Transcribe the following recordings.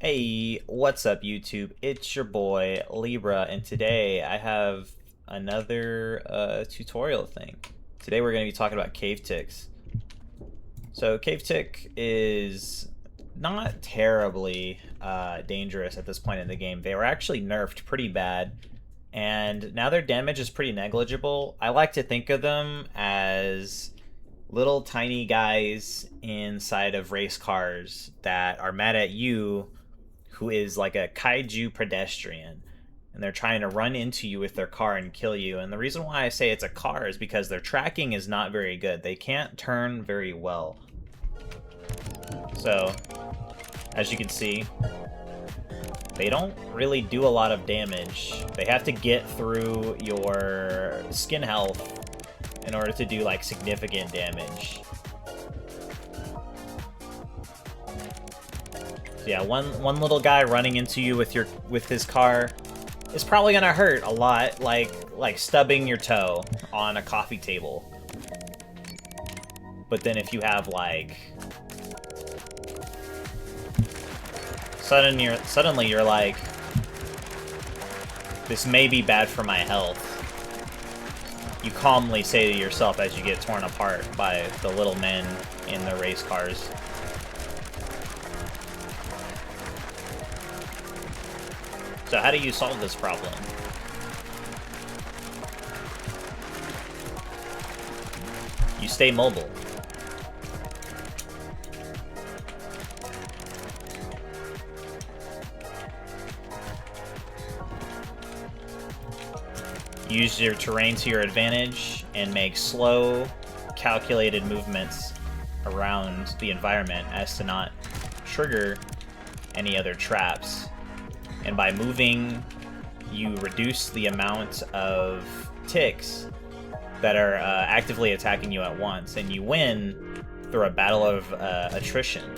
Hey, what's up YouTube? It's your boy Libra, and today I have another tutorial thing. Today we're going to be talking about cave ticks. So cave tick is not terribly dangerous at this point in the game. They were actually nerfed pretty bad, and now their damage is pretty negligible. I like to think of them as little tiny guys inside of race cars that are mad at you, who is like a kaiju pedestrian, and they're trying to run into you with their car and kill you. And the reason why I say it's a car is because their tracking is not very good. They can't turn very well. So, as you can see, they don't really do a lot of damage. They have to get through your skin health in order to do like significant damage. Yeah, one little guy running into you with his car is probably gonna hurt a lot, like stubbing your toe on a coffee table. But then if you have like suddenly you're like, this may be bad for my health. You calmly say to yourself as you get torn apart by the little men in the race cars. So how do you solve this problem? You stay mobile. Use your terrain to your advantage and make slow, calculated movements around the environment as to not trigger any other traps. And by moving, you reduce the amount of ticks that are actively attacking you at once, and you win through a battle of attrition.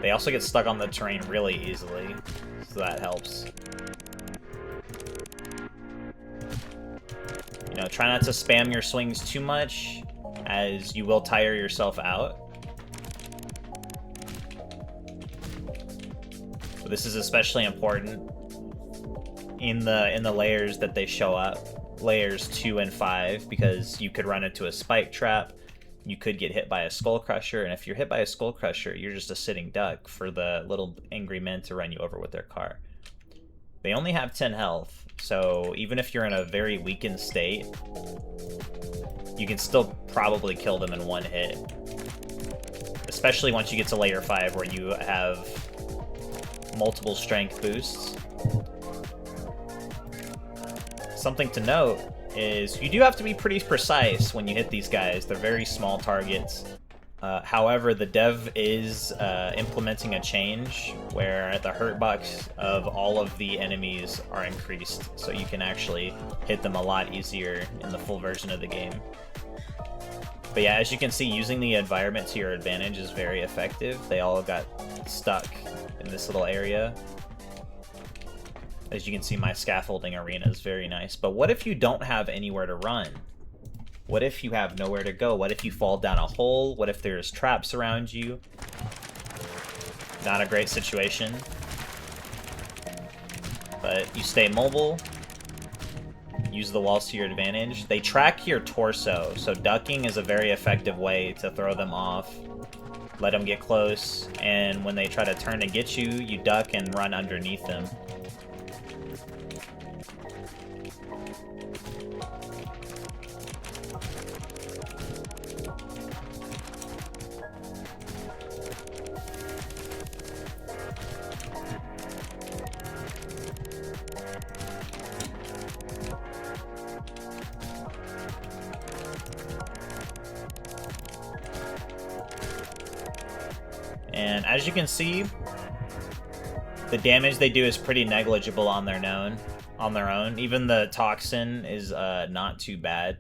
They also get stuck on the terrain really easily, so that helps. You know, try not to spam your swings too much, as you will tire yourself out. So this is especially important in the layers that they show up, layers 2 and 5, because you could run into a spike trap, you could get hit by a skull crusher, and if you're hit by a skull crusher, you're just a sitting duck for the little angry men to run you over with their car. They only have 10 health, so even if you're in a very weakened state, you can still probably kill them in one hit. Especially once you get to layer 5, where you have multiple strength boosts. Something to note is you do have to be pretty precise when you hit these guys. They're very small targets. However, the dev is implementing a change where the hurt box of all of the enemies are increased, so you can actually hit them a lot easier in the full version of the game. But yeah, as you can see, using the environment to your advantage is very effective. They all got stuck in this little area. As you can see, my scaffolding arena is very nice. But what if you don't have anywhere to run? What if you have nowhere to go? What if you fall down a hole? What if there's traps around you? Not a great situation. But you stay mobile. Use the walls to your advantage. They track your torso, so ducking is a very effective way to throw them off. Let them get close, and when they try to turn to get you, you duck and run underneath them. And as you can see, the damage they do is pretty negligible on their own. Even the toxin is not too bad.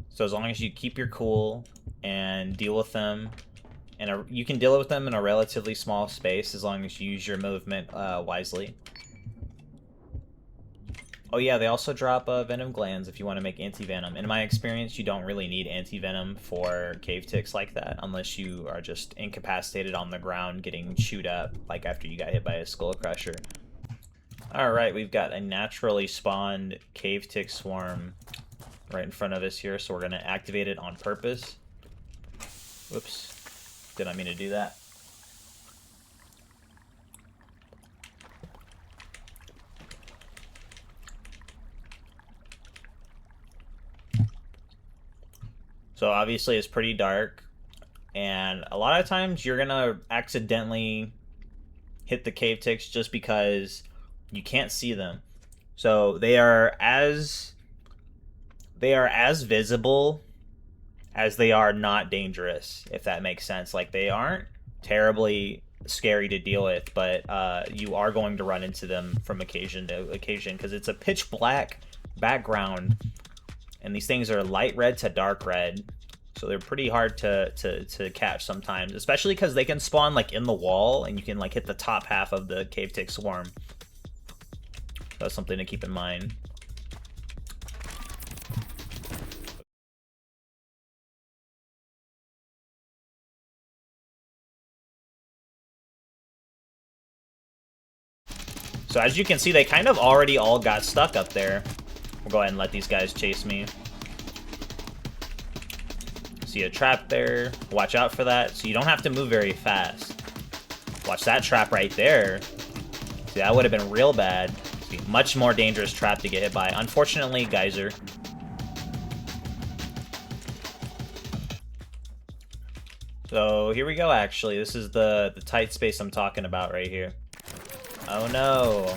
So as long as you keep your cool and deal with them, and you can deal with them in a relatively small space as long as you use your movement wisely. Oh yeah, they also drop venom glands if you want to make anti-venom. In my experience, you don't really need anti-venom for cave ticks like that unless you are just incapacitated on the ground getting chewed up, like after you got hit by a skull crusher. Alright, we've got a naturally spawned cave tick swarm right in front of us here, so we're going to activate it on purpose. Whoops. Did I mean to do that? So obviously it's pretty dark, and a lot of times you're gonna accidentally hit the cave ticks just because you can't see them. So they are as visible as they are not dangerous, if that makes sense. Like, they aren't terribly scary to deal with, but you are going to run into them from occasion to occasion because it's a pitch black background, and these things are light red to dark red, so they're pretty hard to catch sometimes, especially because they can spawn like in the wall and you can like hit the top half of the cave tick swarm. That's something to keep in mind. So as you can see, they kind of already all got stuck up there. We'll go ahead and let these guys chase me. See a trap there. Watch out for that. So you don't have to move very fast. Watch that trap right there. See, that would have been real bad. See, much more dangerous trap to get hit by. Unfortunately, geyser. So here we go, actually. This is the tight space I'm talking about right here. Oh no.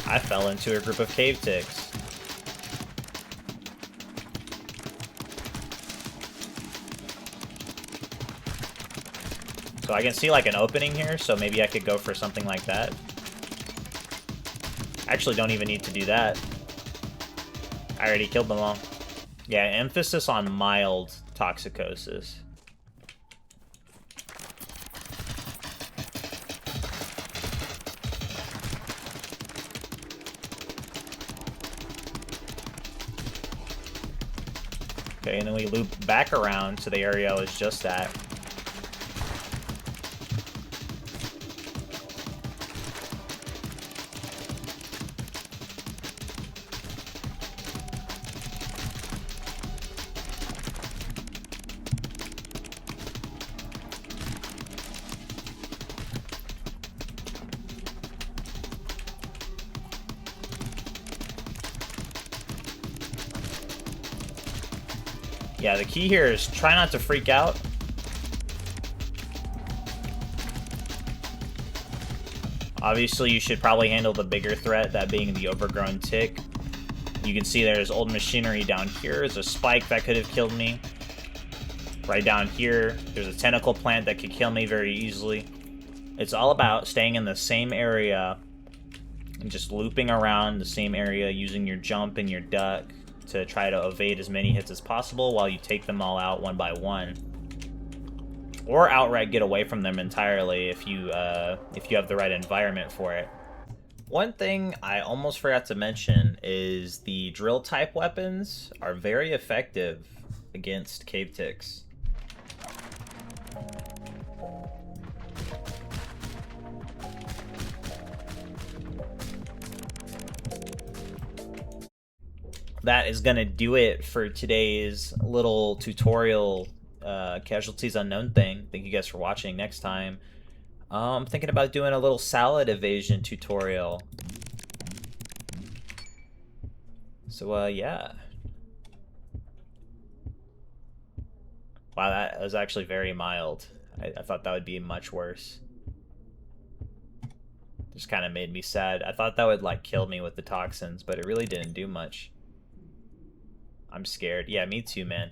I fell into a group of cave ticks. So I can see like an opening here, so maybe I could go for something like that. Actually, don't even need to do that. I already killed them all. Yeah, emphasis on mild toxicosis. Okay, and then we loop back around to the area I was just at. Yeah, the key here is try not to freak out. Obviously, you should probably handle the bigger threat, that being the overgrown tick. You can see there's old machinery down here. There's a spike that could have killed me. Right down here, there's a tentacle plant that could kill me very easily. It's all about staying in the same area and just looping around the same area using your jump and your duck to try to evade as many hits as possible while you take them all out one by one. Or outright get away from them entirely if you have the right environment for it. One thing I almost forgot to mention is the drill type weapons are very effective against cave ticks. That is gonna do it for today's little tutorial casualties unknown thing. Thank you guys for watching. Next time, I'm thinking about doing a little salad evasion tutorial. So yeah. Wow, that was actually very mild. I thought that would be much worse. Just kind of made me sad. I thought that would like kill me with the toxins, but it really didn't do much. I'm scared. Yeah, me too, man.